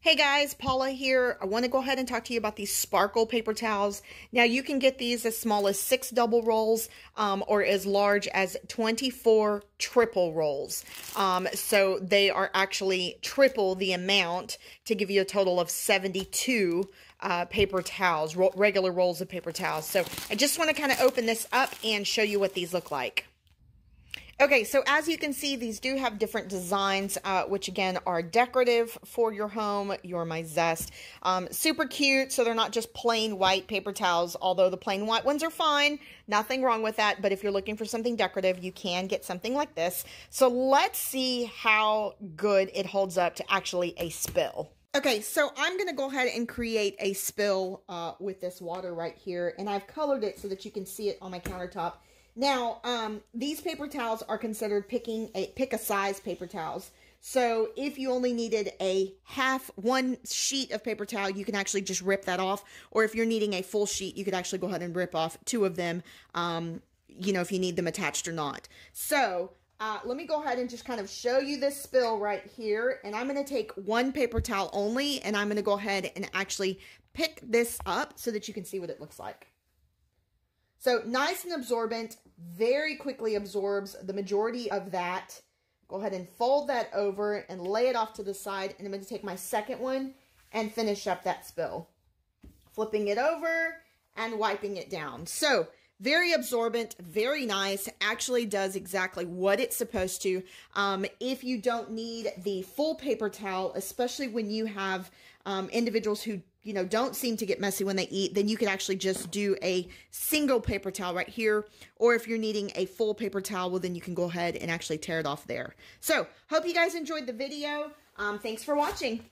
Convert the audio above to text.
Hey guys, Paula here. I want to go ahead and talk to you about these sparkle paper towels. Now you can get these as small as 6 double rolls or as large as 24 triple rolls. So they are actually triple the amount to give you a total of 72 paper towels, regular rolls of paper towels. So I just want to kind of open this up and show you what these look like. Okay, so as you can see, these do have different designs, which again are decorative for your home. You're my zest. Super cute, so they're not just plain white paper towels, although the plain white ones are fine. Nothing wrong with that, but if you're looking for something decorative, you can get something like this. So let's see how good it holds up to actually a spill. Okay, so I'm going to go ahead and create a spill with this water right here, and I've colored it so that you can see it on my countertop. Now, these paper towels are considered pick a size paper towels. So if you only needed one sheet of paper towel, you can actually just rip that off. Or if you're needing a full sheet, you could actually go ahead and rip off 2 of them, you know, if you need them attached or not. So let me go ahead and just kind of show you this spill right here. And I'm going to take 1 paper towel only, and I'm going to go ahead and actually pick this up so that you can see what it looks like. So nice and absorbent, very quickly absorbs the majority of that. Go ahead and fold that over and lay it off to the side. And I'm going to take my second one and finish up that spill. Flipping it over and wiping it down. So very absorbent, very nice, actually does exactly what it's supposed to. If you don't need the full paper towel, especially when you have individuals who don't seem to get messy when they eat, then you could actually just do a single paper towel right here. Or if you're needing a full paper towel, well, then you can go ahead and actually tear it off there. So, hope you guys enjoyed the video. Thanks for watching.